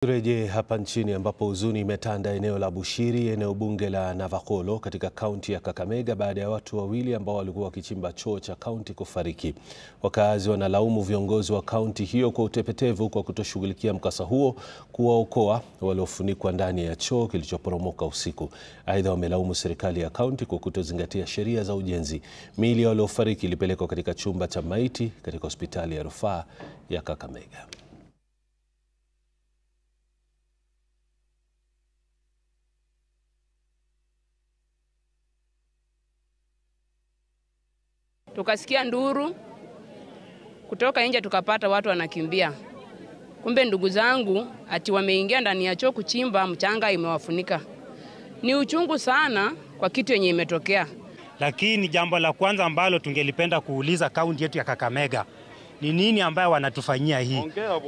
Turejee hapa nchini ambapo huzuni imetanda eneo la Bushiri, eneo bunge la Navakholo katika kaunti ya Kakamega baada ya watu wawili ambao walikuwa wakichimba choo cha kaunti kufariki. Wakazi wanalaumu viongozi wa kaunti hiyo kwa utepetevu kwa kutoshughulikia mkasa huo kuwaokoa waliofunikwa ndani ya choo kilichoporomoka usiku. Aidha, wamelaumu serikali ya kaunti kwa kutozingatia sheria za ujenzi. Miili ya waliofariki ilipelekwa katika chumba cha maiti katika hospitali ya rufaa ya Kakamega. Tukasikia nduru kutoka nje, tukapata watu wanakimbia. Kumbe ndugu zangu ati wameingia ndani ya choo kuchimba, mchanga imewafunika. Ni uchungu sana kwa kitu yenye imetokea. Lakini jambo la kwanza ambalo tungelipenda kuuliza kaunti yetu ya Kakamega ni nini ambayo wanatufanyia hii?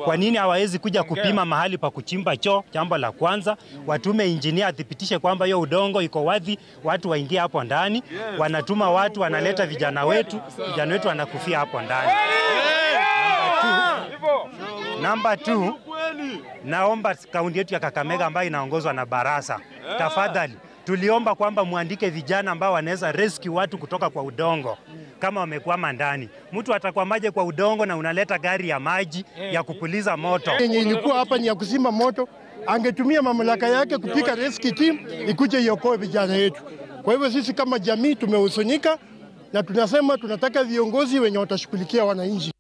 Kwa nini hawawezi kuja kupima mahali pa kuchimba choo? Jambo la kwanza, watume engineer athibitishe kwamba hiyo udongo iko wazi, watu waingie hapo ndani. Wanatuma watu, wanaleta vijana wetu wanakufia hapo ndani. Number two, naomba kaunti yetu ya Kakamega ambayo inaongozwa na Barasa, tafadhali tuliomba kwamba muandike vijana ambao wanaweza rescue watu kutoka kwa udongo kama wamekwama ndani. Mtu atakwamaje kwa udongo na unaleta gari ya maji ya kupuliza moto? Yenye ilikuwa hapa ni ya kuzima moto, angetumia mamlaka yake kupika rescue team ikuje iokoe vijana yetu. Kwa hivyo sisi kama jamii tumehuzunika na tunasema tunataka viongozi wenye watashughulikia wananchi.